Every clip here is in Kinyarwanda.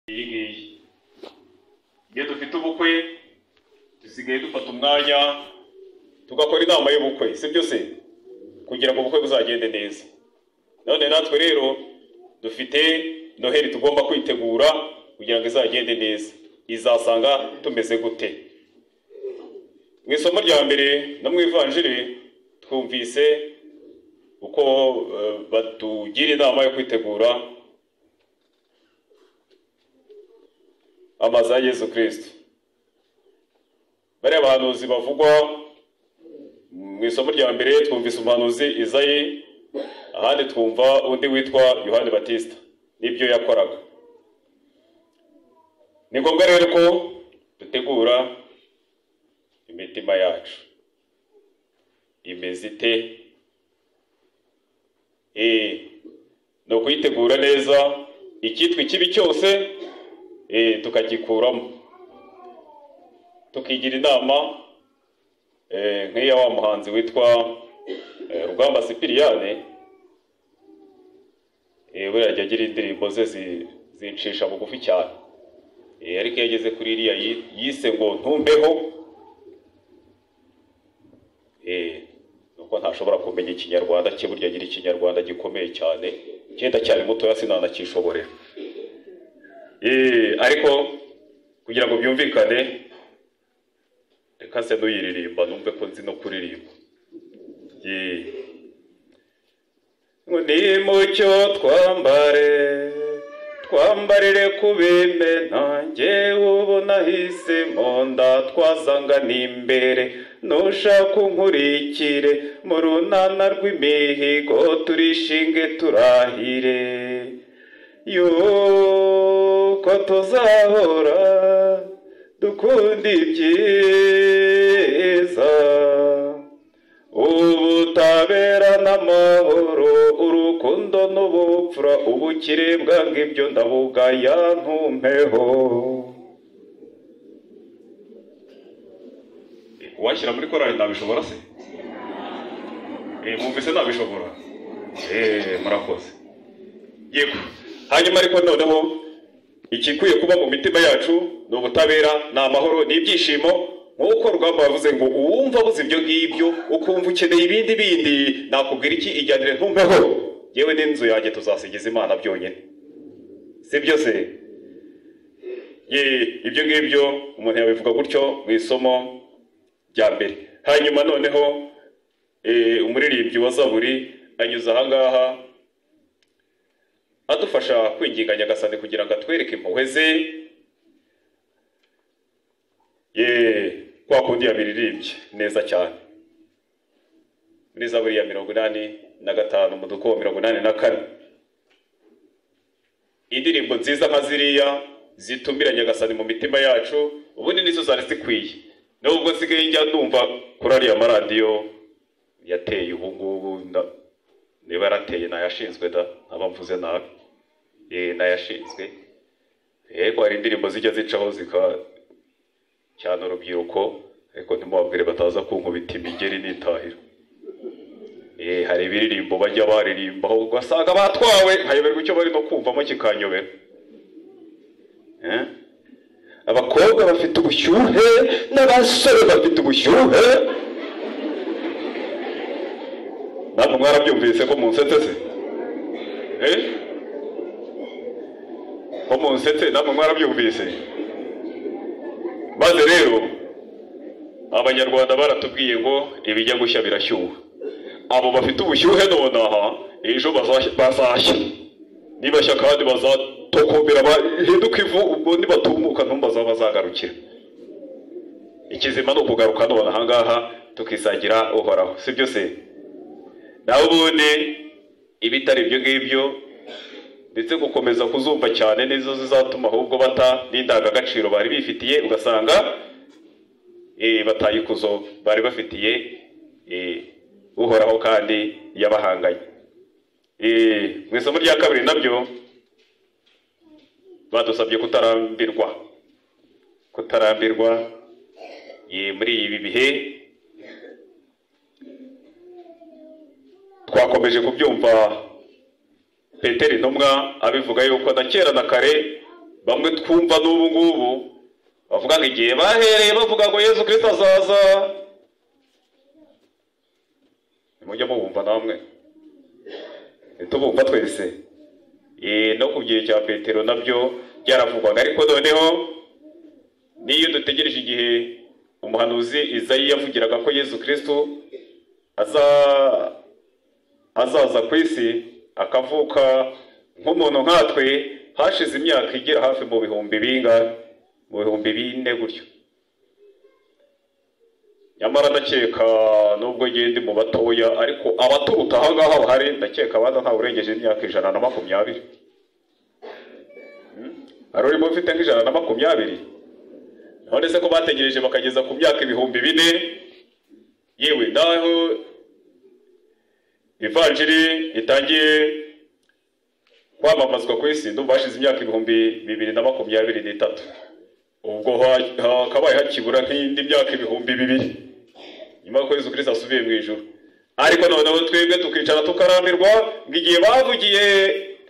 iyi ngiyi iyo dufite ubukwe dusigaye dufata umwanya tugakora inama y'ubukwe, si byo se, kugira ngo ubukwe buzagende neza. None natwe rero dufite noheli tugomba kwitegura kugira ngo izagende neza. Izasanga tumeze gute? Mu isomo rya mbere no mu ivanjiri twumvise uko batugira inama yo kwitegura amaza ya Yesu Kristo. Bariya bahanuzi bavugwa mu isomo rya mbere twumvise umuhanuzi Izayi, ahandi twumva undi witwa Yohani Batista n'ibyo yakoraga. Ni ngombwa rero ko dutegura imitima yacu imeze ite, no kuyitegura neza, icyitwa ikibi cyose tukagikuramo, tukigira inama nk'iya wa muhanzi witwa Rugamba Sipiriyane. Buriya ajya agira indirimbo ze zincisha bugufi cyane, ariko iyo ageze kuri iriya yise ngo ntumbeho, nuko ntashobora kumenya ikinyarwanda cye, burya agira ikinyarwanda gikomeye cyane, cyenda cyane mutoya sinanakishoborera. Ariko kugira ngo byumvikane reka se n'uyiririmba numve ko nzi no kuririmba. Nimucyo twambarire kubimena, njyewe ubu nahisemo ndatwazangana imbere, nushaka unkurikire mu runana rw'imihigo, turishinge turahire yuko tuzahora dukunda ibyiza, ubutabera n'amahoro, urukundo n'ubupfura, ubukire bwange ibyo ndabugaya ntumpeho. Washyira muri korali nabishobora se? Mwumvise nabishobora? Murakoze. Yego. Hanyuma ariko noneho ikikwiye kuba mu mitima yacu ni ubutabera, ni amahoro, ni ibyishimo, nk'uko Rugamba yavuze ngo uwumva abuze ibyo ngibyo ukumva ukeneye ibindi nakubwira iki? Ijyanire ntumpeho, yewe n'inzu yanjye tuzasigiza Imana byonyine, si byo se? Ibyo ngibyo umuntu yabivuga gutyo mu isomo rya mbere. Hanyuma noneho umuririmbyi wa Zaburi anyuze ahangaha adufasha kwinginga Nyagasani kugira ngo atwereke impuhwe ze, kwa kundi yabiririmbye neza cyane muri Zaburi ya 85 umuduko wa 84. Indirimbo nziza nka ziriya zitumira Nyagasani mu mitima yacu, ubundi nizo zari zikwiye. Nubwo nsigaye njya numva kuri ariya maradiyo yateye ubu ngubu, niba yarateye nayashinzwe da, aba mvuze nabi, nayashinzwe. Yego hari indirimbo zijya zicaho cyane urubyiruko, ariko ntimubabwire bataza kunkubita imigeri n'itahira. Hari ibiririmbo bajya baririmbaho ugasanga batwawe, nkayoberwa icyo bari no kumvamo kikanyobera. Abakobwa bafite ubushyuhe n'abasore bafite ubushyuhe. Namwe mwarabyumvise ko munsetse se? Ko munsetse namwe mwarabyumvise? Maze rero Abanyarwanda baratubwiye ngo ibijya gushya birashyuha. Abo bafite ubushyuhe nonaha ejo bazashya, nibashya kandi bazatokombera bahinduka ivu, ubwo nibatumuka ntumbaza bazagarukira. Ikizima no kugaruka none ahangaha tukisagira Uhoraho, si byo se? Naho ubundi ibitari ibyo ngibyo ndetse gukomeza kuzumva cyane nizo zizatuma ahubwo bata n'indangagaciro bari bifitiye, ugasanga batayikuzo bari bafitiye Uhoraho kandi yabahanganye. Mu isomo rya kabiri nabyo badusabye kutarambirwa muri ibi bihe. Twakomeje kubyumva Petero intumwa abivuga yuko na kera na kare bamwe twumva n'ubu ngubu bavuga ngo igihe bahereye bavuga ngo Yesu Kristo azaza, nimujya mubumva namwe, ntitubumva twese. No ku gihe cya Petero nabyo byaravugwaga, ariko noneho niyo dutegereje igihe umuhanuzi Izayi yavugiraga ko Yesu Kristo azaza ku isi akavuka nk'umuntu nkatwe, hashize imyaka igera hafi mu bihumbi 4 gutyo. Nyamara ndakeka nubwo ngende mu batoya, ariko abaturuta aha ngaha bahari ndakeka abana nta urengeje imyaka 120. Ari urimo ufite nk'I120? None se ko bategereje bakageza ku myaka 4,000, yewe naho ivanjiri itangiye kwamamazwa ku isi ndumva hashize imyaka 2023. Ubwo hakabaye hakibura nk'indi myaka 2,000 nyuma y'uko Yesu Kristo asubiye mu ijuru. Ariko noneho twebwe tukicara tukarambirwa ngo igihe bavugiye,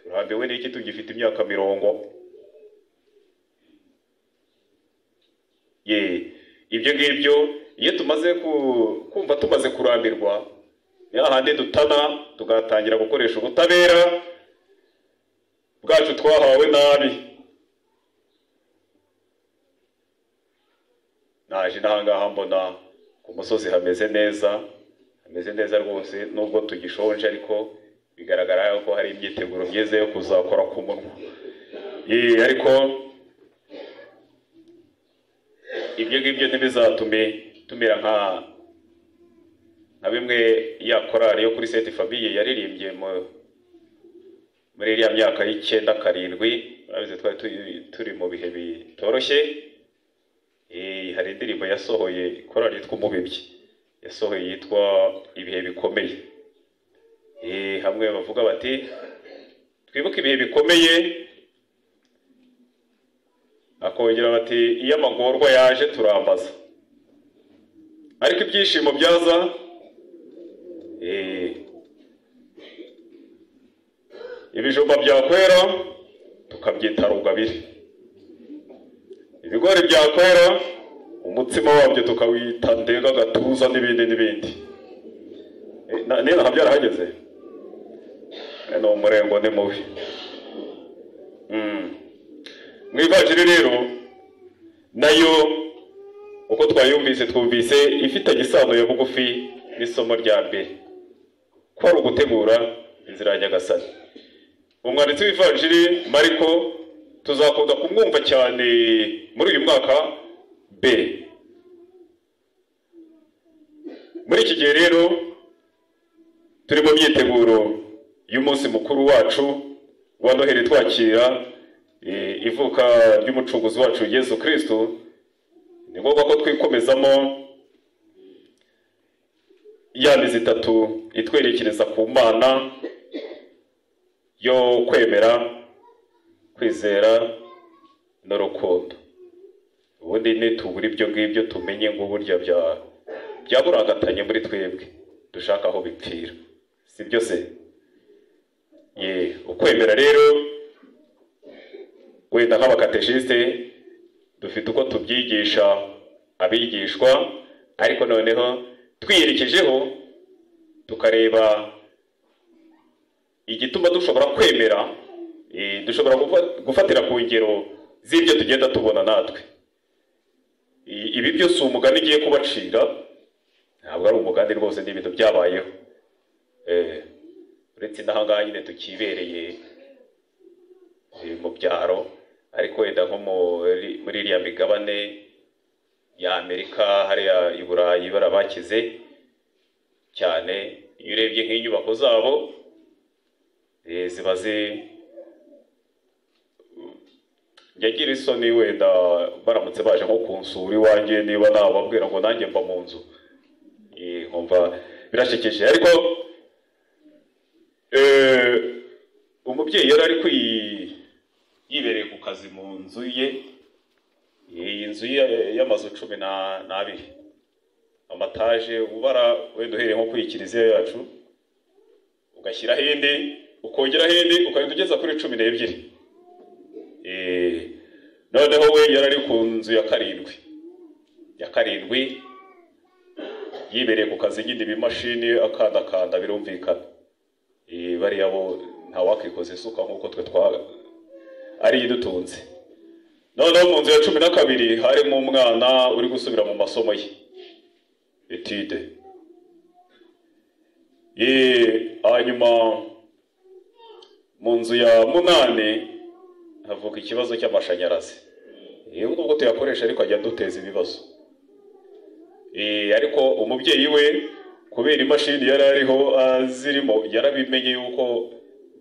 turambiwe n'iki tugifite imyaka 40. Ibyo ngibyo iyo tumaze kumva tumaze kurambirwa, hahandi dutana tugatangira gukoresha ubutabera bwacu twahawe nabi. Naje nahangaha mbona ku musozi hameze neza rwose, nubwo tugishonje ariko bigaragara ko hari imyiteguro myiza yo kuzakora ku munwa. Ariko ibyo ngibyo ntibizatume tumera nka bimwe ya korali yo kuri Sainte Famille yaririmbye muri iriya myaka y'9-7. Murabizi twari turi mu bihe bitoroshye. Hari indirimbo yasohoye korali yitwa Umubibyi, yasohoye yitwa Ibihe Bikomeye. Hamwe bavuga bati twibuke ibihe bikomeye, akongera bati iyo amagorwa yaje turambaza, ariko ibyishimo byaza ibijumba byakwera tukabyita rugabire, ibigori byakwera umutsima wabyo tukawita ndega gatuza n'ibindi. Nina habyarahageze, no umurengo ni mubi. Mwivanjiri rero nayo uko twayumvise twumvise ifitanye isano ya bugufi n'isomo rya mbere, ko ari ugutegura inzira ya Nyagasani. Umwanditsi w'ivanjiri Mariko tuzakunda kumwumva cyane muri uyu mwaka B. Muri iki gihe rero turi mu myiteguro y'umunsi mukuru wacu wa Noheli, twakira ivuka ry'umucunguzi wacu Yesu Kristo. Ni ngombwa ko twikomezamo ya mizi itatu itwerekereza ku Mana yo kwemera, kwizera n'urukundo. Ubundi nitubura ibyo ngibyo tumenye ngo burya byaburangatanye muri twebwe dushaka aho bipfira, si byo se? Ukwemera rero wenda nk'abakateshiste dufite uko tubyigisha abigishwa, ariko noneho twiyerekejeho tukareba igituma dushobora kwemera. Dushobora gufatira ku ngero z'ibyo tugenda tubona natwe. Ibi byose umugani ngiye kubacira ntabwo ari umugani rwose, ni ibintu byabayeho. Uretse n'ahangaha nyine tukibereye mu byaro, ariko wenda nko muri iriya migabane ya Amerika hariya i Burayi barabakize cyane. Iyo urebye nk'inyubako zabo ziba yagira isoni wenda baramutse baje nko kunsura iwanjye, niba nababwira ngo nanjye mba mu nzu, nkumva birashekeje. Ariko umubyeyi yari ari yibereye ku kazi mu nzu ye, iyi nzu y'amazu 12, amataje. Ubara wenda uhereye nko ku Kiliziya yacu ugashyiraho indi ukongeraho indi ukagenda ugeza kuri 12. noneho we yarari ku nzu ya karindwi yibereye ku kazi nyine ibimashini akandakanda birumvikana. Bariya bo nta wakikoze isuka nk'uko twe ari idutunze. Noneho mu nzu ya 12 harimo umwana uri gusubira mu masomo ye etude. Hanyuma mu nzu ya 8 havuka ikibazo cy'amashanyarazi. Nubwo tuyakoresha ariko ajya duteza ibibazo. Ariko umubyeyi we kubera imashini yari ariho zirimo yarabimenye yuko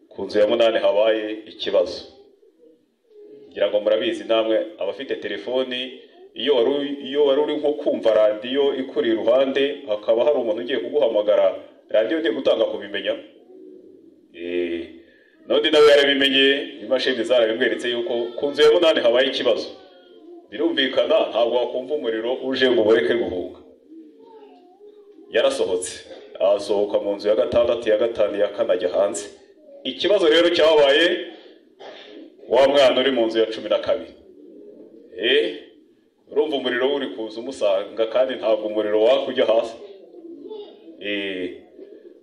ku nzu ya 8 habaye ikibazo. Ngira ngo murabizi namwe abafite telefoni, iyo wari uri nko kumva radio ikuri iruhande hakaba hari umuntu ugiye kuguhamagara, radio nte gutanga kubimenya. None nawe yarabimenye, imashini zarabimweretse yuko ku nzu ya 8 habaye ikibazo. Birumvikana ntabwo wakumva umuriro uje ngo boreke guhunga. Yarasohotse asohoka mu nzu ya 6, ya 5, ya 4 ajya hanze. Ikibazo rero cyabaye wa mwana uri mu nzu ya 12. Urumva umuriro uri kuza umusanga kandi ntabwo umuriro wakujya hasi.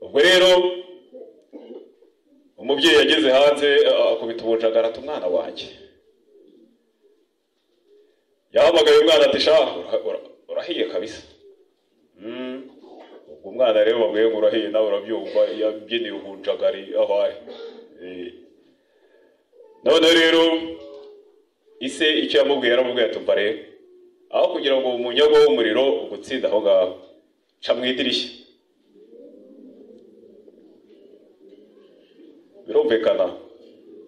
Ubwo rero umubyeyi yageze hanze akubita ubujagara ati umwana wanjye. Yahamagaye umwana ati sha urahiye kabisa. Ubwo umwana rero babwiye ngo urahiye nawe urabyumva yabyiniye ubujagari aho ari. None rero ise icyo yamubwiye aramubwiye ati umva rero aho kugira ngo umunyago w'umuriro ugutsinda aho ngaho ca mu idirishya. Birumvikana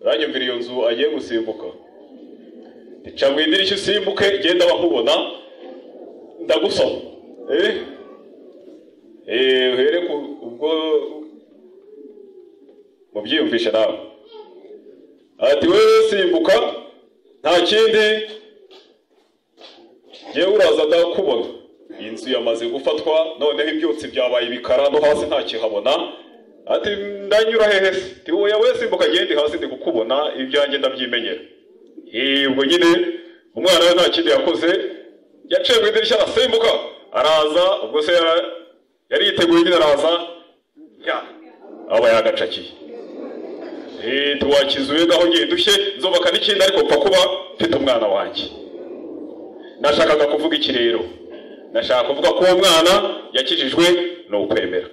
uranyumvira iyo nzu agiye gusimbuka, ca mu idirishya usimbuke genda bakubona ndagusoma. Uhere ubwo mubyiyumvisha nawe ati wewe simbuka nta kindi yewe uraza ndakubona. Inzu yamaze gufatwa noneho ibyutsi byabaye ibikara no hasi nta kihabona. Ati ndanyura hehe se? Ti wowe simbuka gende hasi ndi kukubona ibyanjye ndabyimenyera. Ubwo nyine umwana we nta kindi yakoze yaciye mu idirishya arasimbuka araza. Ubwo se yari yiteguye nyine araza aba yagacakiye. Tuwakizuye gaho ngiye dushye nzobaka n'ikindi ariko pfa kuba mfite umwana wanjye. Nashakaga kuvuga iki rero? Nashaka kuvuga ko uwo mwana yakijijwe no ukwemera.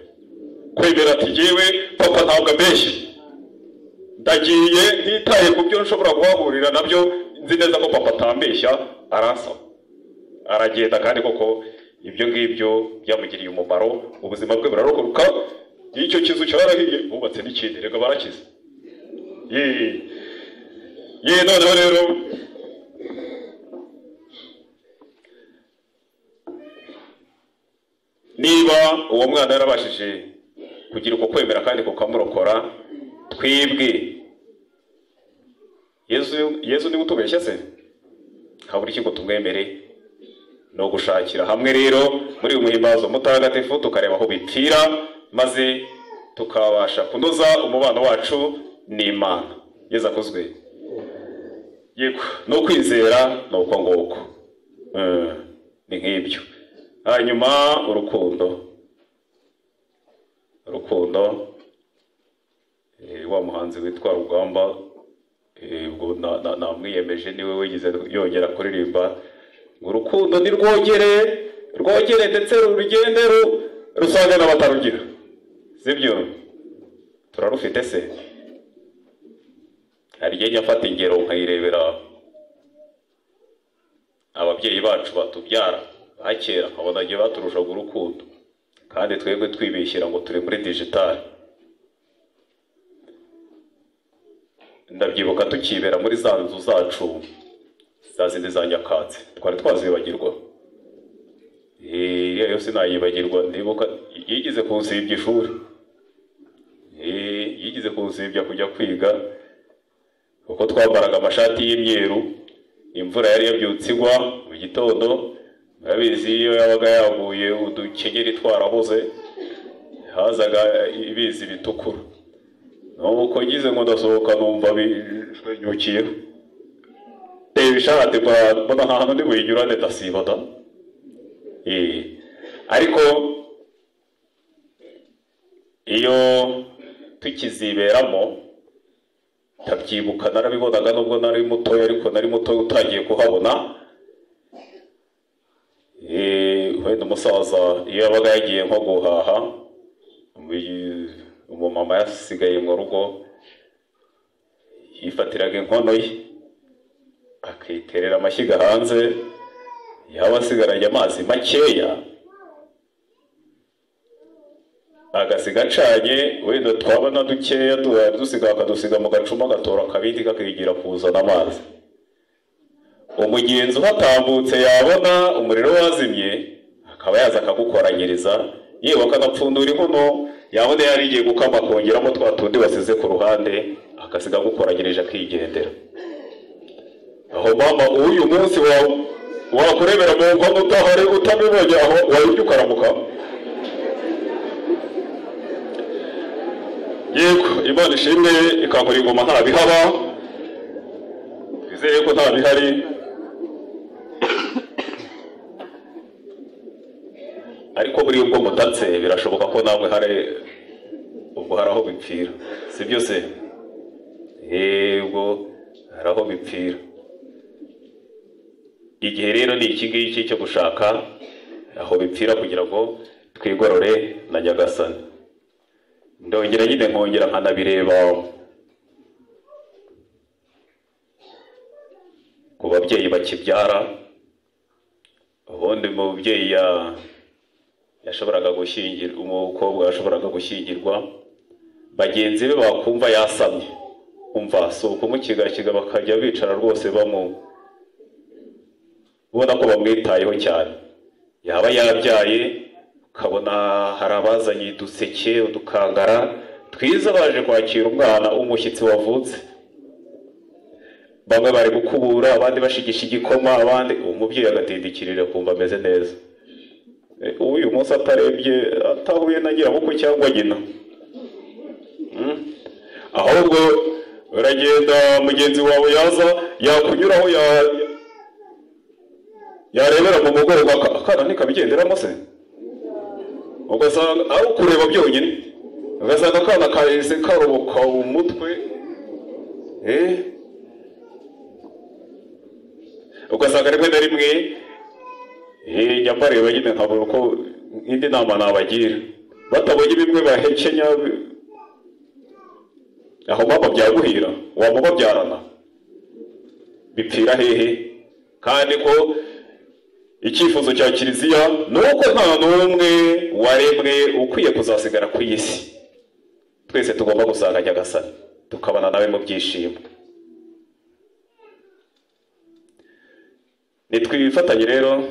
Kwemera ati jewe papa ntabwo ambeshye, ndagiye ntitaye ku byo nshobora guhahurira nabyo, nzi neza ko papa atambeshya aransaba. Aragenda kandi koko ibyo ngibyo byamugiriye umumaro, ubuzima bwe burarokoruka. Icyo kizu cyarahiye bubatse n'ikindi rega barakize. Noneho rero niba uwo mwana yarabashije kugira uko kwemera kandi kukamurokora, twebwe Yesu ni utubeshya se? Habura iki ngo tumwemere? No gushakira hamwe rero muri umuhimbazo mutagatifu tukareba aho bipfira, maze tukabasha kunoza umubano wacu n'Imana. Yesu akozwe. Yego no kwizera no uko ngoko. Ni nk'ibyo. Hanyuma urukundo wa muhanzi witwa Rugamba, ubwo namwiyemeje niwe wigize yongera kuririmba ngo urukundo ni rwogere ndetse rugende rusange n'abatarugira. Sibyo turarufite se? Hari igihe nyafata ingero nkayirebera ababyeyi bacu batubyara bakera, nkabona igihe baturushaga urukundo kandi twebwe twibishyira ngo turi muri digital. Ndabyibuka tukibera muri za nzu zacu za zindi za nyakatsi twari twazibagirwa. Iyo sinayibagirwa. Ndibuka yigize kunsibya ishuri, yigize kunsibya kujya kwiga kuko twambaraga amashati y'imyeru, imvura yari yabyutse igwa mu gitondo. Murabizi iyo yabaga yaguye udukenyeri twaraboze hazaga ibizi bitukura. Nuko ngize ngo ndasohoka numva bishwenyukiyeho. bishate mbona nta hantu ndi buyinyurane ndasiba da. Ariko iyo tukiziberamo tabyibuka narabibonaga nubwo nari mutoya, ariko nari muto utangiye kuhabona. Wenda umusaza iyo yabaga yagiye nko guhaha, umumama yasigaye mu rugo yifatiraga inkono ye akiterera amashyiga hanze, yaba asigaranye amazi makeya agasiga acanye, wenda twabona dukeya dusiga akadusiga mu gacuma gatora akabindi kakigira kuzana amazi. Umugenzi uhatambutse yabona umuriro wazimye akaba yaza akagukoranyiriza, yewe akanapfundura inkono, yabona yari igiye gukama akongeramo twa tundi basize ku ruhande akasiga agukoranyirije akigendera. Aho mama uyu munsi wakurebera mu nkono utahari utabibonye aho wari ukaramuka. Yego Imana ishimwe ikankora ingoma nta bihaba, twizeye ko nta bihari. Ariko buri ubwo mutatse birashoboka ko namwe hari ubwo haraho bipfira, si byo se? Ubwo haraho bipfira. Igihe rero ni iki ngiki cyo gushaka aho bipfira kugira ngo twigorore na Nyagasani. Ndongera nyine nkongera nkanabireba ku babyeyi bakibyara. Ubundi umubyeyi yashoboraga gushyingirwa, umukobwa yashoboraga gushyingirwa, bagenzi be bakumva yasamye, umva so kumukigakiga bakajya bicara rwose ubona ko bamwitayeho cyane. Yaba yabyaye ukabona hari abazanye uduseke, udukangara twiza baje kwakira umwana w'umushyitsi wavutse. Bamwe bari gukubura, abandi bashigisha igikoma, abandi umubyeyi agatindikirira kumva ameze neza. Uyu munsi atarebye atahuye na nyirabukwe cyangwa nyina, ahubwo uragenda mugenzi wawe yaza yakunyuraho yarebera mu mugongo akana ntikabigenderamo se, ugasanga ari ukureba byonyine, ugasanga akana kahise karoboka umutwe. Ugasanga rimwe na rimwe nyambareba nyine nkabona ko indi nama nabagira, batabonye bimwe bahekenya aho mama byaguhira wamubabyarana bipfira hehe? Kandi ko icyifuzo cya Kiliziya ni uko nta n'umwe waremwe ukwiye kuzasigara ku isi. Twese tugomba gusanga Nyagasani tukabana nawe mu byishimo. Nitwifatanye rero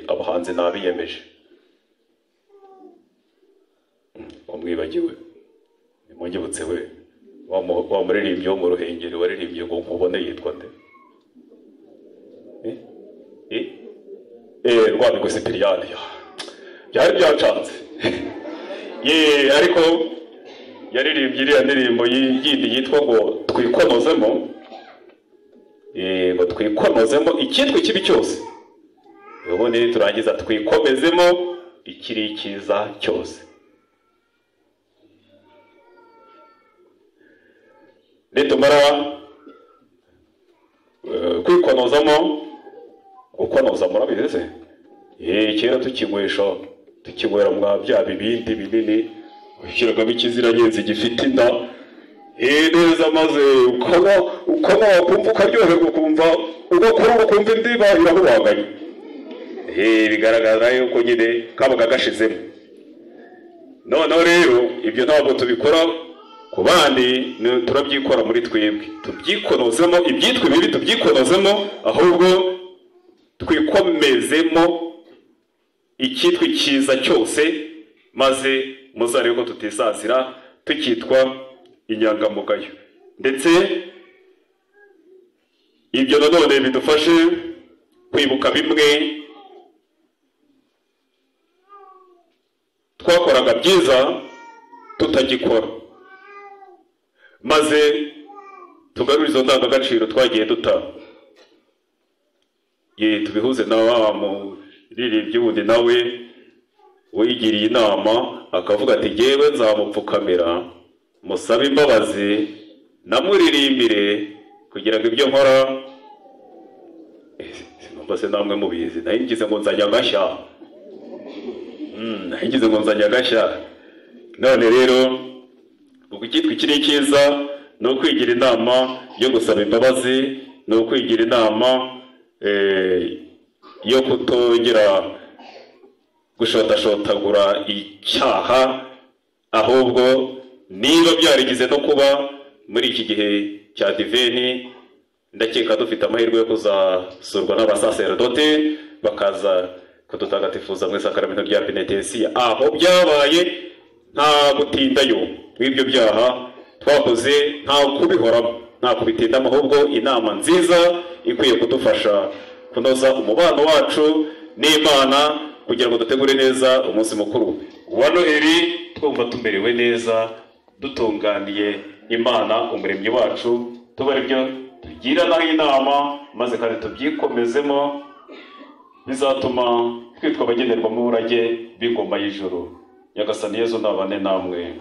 abahanzi nabiyemeje. Umwibagiwe nimungibutse we wa muririmbyi wo mu Ruhengeri waririmbye ngo nkubone yitwa nde? Rwabigwi Sipiriyani. Byari byacanze. Ariko yaririmbye iriya ndirimbo yindi yitwa ngo twikonozemo. Ngo twikonozemo icyitwa ikibi cyose, ubundi turangiza twikomezemo ikiri cyiza cyose. Nitumara kwikonozamo, gukonoza murabizi se? Kera tukinywera mwa bya bibindi binini, ushyiragamo ikiziranyenzi gifite inda, neza maze ukanywa wakumva ukaryoherwa, ukumva ugakora ukumva indiba irahubanganye. Bigaragaza yuko nyine kabaga gashizemo. Noneho rero ibyo ntabwo tubikora ku bandi, turabyikora muri twebwe, tubyikonozemo ibyitwa bibi, tubyikonozemo ahubwo twikomezemo icyitwa icyiza cyose, maze muzarebe ko tutisazira tukitwa inyangamugayo. Ndetse ibyo nanone bidufashe kwibuka bimwe twakoraga byiza tutagikora, maze tugarura izo ndangagaciro twagiye duta. tubihuze na wa muririmbyi wundi nawe wigiriye inama akavuga ati jyewe nzamupfukamira musabe imbabazi namuririmbire kugira ngo ibyo nkora sinumva se namwe mubizi nahingize ngo nzanya agashya nahingize ngo nzanya agashya none rero ubwo icyitwa ikiri cyiza ni ukwigira inama yo gusaba imbabazi ni ukwigira inama yo kutongera gushotashotagura icyaha ahubwo niba byarigize no kuba muri iki gihe cya diveni ndakeka dufite amahirwe yo kuzasurwa n'abasaserodote bakaza kudutagatifuza mu isakaramentu rya penitensiya aho byabaye nta gutindayo w'ibyo byaha twakoze nta kubihoramo nta kubitindamo ahubwo inama nziza ikwiye kudufasha kunoza umubano wacu n'Imana kugira ngo dutegure neza umunsi mukuru wa Noheli twumva tumerewe neza dutunganiye Imana umuremyi wacu tuba aribyo tugiranaho inama maze kandi tubyikomezemo bizatuma twitwa abagenerwa mu burage b'ingoma y'ijuru. Nyagasani Yezu nabane namwe.